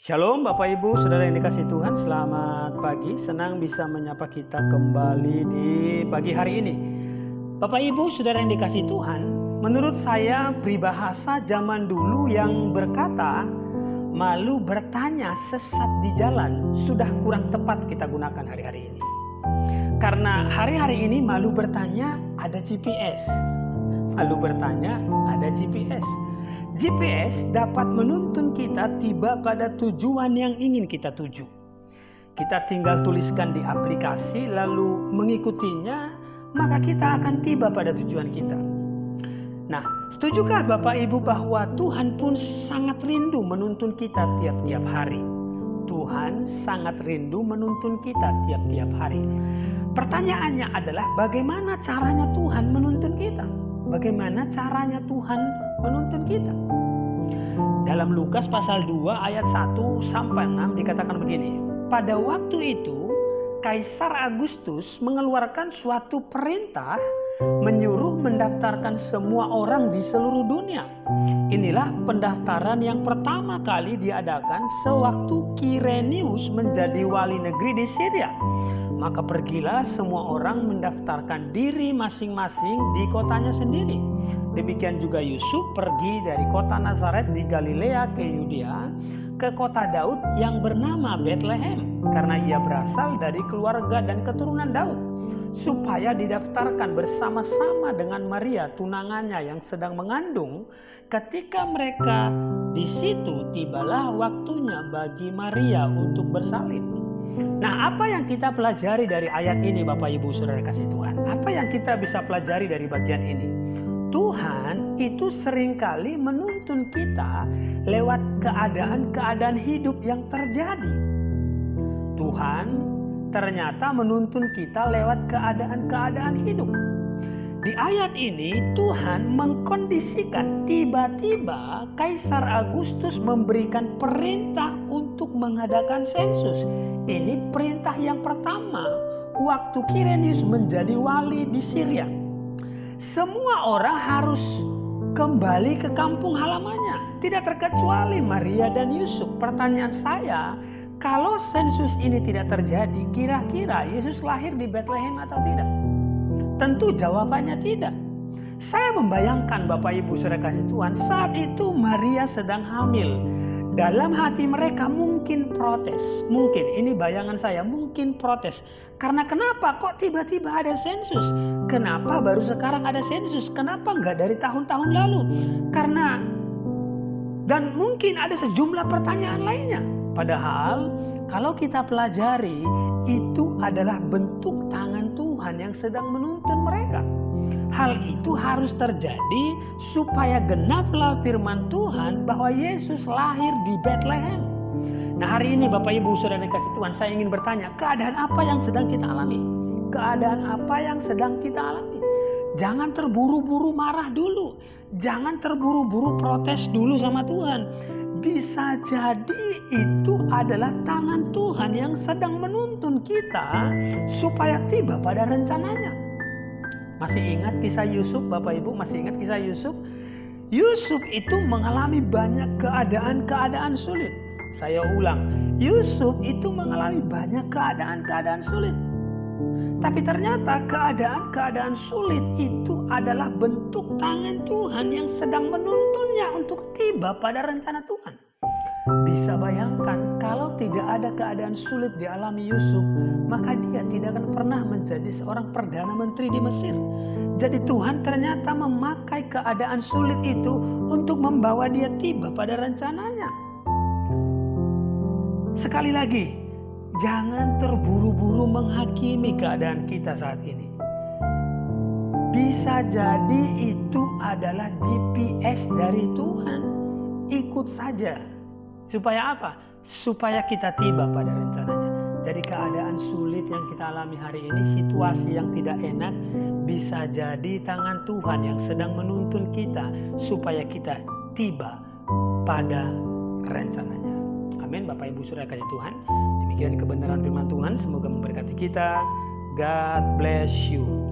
Shalom Bapak Ibu Saudara yang dikasihi Tuhan, selamat pagi. Senang bisa menyapa kita kembali di pagi hari ini. Bapak Ibu Saudara yang dikasihi Tuhan, menurut saya peribahasa zaman dulu yang berkata malu bertanya sesat di jalan sudah kurang tepat kita gunakan hari-hari ini. Karena hari-hari ini malu bertanya ada GPS. Malu bertanya ada GPS. GPS dapat menuntun kita tiba pada tujuan yang ingin kita tuju. Kita tinggal tuliskan di aplikasi lalu mengikutinya, maka kita akan tiba pada tujuan kita. Nah, setujukah Bapak Ibu bahwa Tuhan pun sangat rindu menuntun kita tiap-tiap hari? Tuhan sangat rindu menuntun kita tiap-tiap hari. Pertanyaannya adalah bagaimana caranya Tuhan menuntun kita? Bagaimana caranya Tuhan menuntun kita? Dalam Lukas pasal 2 ayat 1 sampai 6 dikatakan begini. Pada waktu itu Kaisar Agustus mengeluarkan suatu perintah menyuruh mendaftarkan semua orang di seluruh dunia. Inilah pendaftaran yang pertama kali diadakan sewaktu Kirenius menjadi wali negeri di Syria. Maka pergilah semua orang mendaftarkan diri masing-masing di kotanya sendiri. Demikian juga Yusuf pergi dari kota Nazaret di Galilea ke Yudea, ke kota Daud yang bernama Betlehem, karena ia berasal dari keluarga dan keturunan Daud, supaya didaftarkan bersama-sama dengan Maria tunangannya yang sedang mengandung. Ketika mereka di situ, tibalah waktunya bagi Maria untuk bersalin. Nah, apa yang kita pelajari dari ayat ini Bapak Ibu Saudara kasih Tuhan? Apa yang kita bisa pelajari dari bagian ini? Tuhan itu seringkali menuntun kita lewat keadaan-keadaan hidup yang terjadi. Tuhan ternyata menuntun kita lewat keadaan-keadaan hidup. Di ayat ini Tuhan mengkondisikan tiba-tiba Kaisar Agustus memberikan perintah untuk mengadakan sensus. Ini perintah yang pertama waktu Kirenius menjadi wali di Syria. Semua orang harus kembali ke kampung halamannya, tidak terkecuali Maria dan Yusuf. Pertanyaan saya, kalau sensus ini tidak terjadi, kira-kira Yesus lahir di Betlehem atau tidak? Tentu jawabannya tidak. Saya membayangkan Bapak Ibu Saudara kasih Tuhan, saat itu Maria sedang hamil. Dalam hati mereka mungkin protes. Mungkin, ini bayangan saya, mungkin protes. Karena kenapa kok tiba-tiba ada sensus? Kenapa baru sekarang ada sensus? Kenapa enggak dari tahun-tahun lalu? Karena, dan mungkin ada sejumlah pertanyaan lainnya. Padahal kalau kita pelajari, itu adalah bentuk tangan Tuhan yang sedang menuntun mereka. Hal itu harus terjadi supaya genaplah firman Tuhan bahwa Yesus lahir di Betlehem. Nah, hari ini Bapak Ibu Saudara yang kasih Tuhan, saya ingin bertanya, keadaan apa yang sedang kita alami? Keadaan apa yang sedang kita alami? Jangan terburu-buru marah dulu. Jangan terburu-buru protes dulu sama Tuhan. Bisa jadi itu adalah tangan Tuhan yang sedang menuntun kita supaya tiba pada rencananya. Masih ingat kisah Yusuf Bapak Ibu? Masih ingat kisah Yusuf? Yusuf itu mengalami banyak keadaan-keadaan sulit. Saya ulang, Yusuf itu mengalami banyak keadaan-keadaan sulit. Tapi ternyata keadaan-keadaan sulit itu adalah bentuk tangan Tuhan yang sedang menuntunnya untuk tiba pada rencana Tuhan. Bisa bayangkan kalau tidak ada keadaan sulit dialami Yusuf, maka dia tidak akan pernah menjadi seorang perdana menteri di Mesir. Jadi Tuhan ternyata memakai keadaan sulit itu untuk membawa dia tiba pada rencananya. Sekali lagi, jangan terburu-buru menghakimi keadaan kita saat ini. Bisa jadi itu adalah GPS dari Tuhan. Ikut saja. Supaya apa? Supaya kita tiba pada rencananya. Jadi keadaan sulit yang kita alami hari ini, situasi yang tidak enak, bisa jadi tangan Tuhan yang sedang menuntun kita supaya kita tiba pada rencananya. Amin. Bapak Ibu Saudara kasih Tuhan, demikian kebenaran firman Tuhan, semoga memberkati kita. God bless you.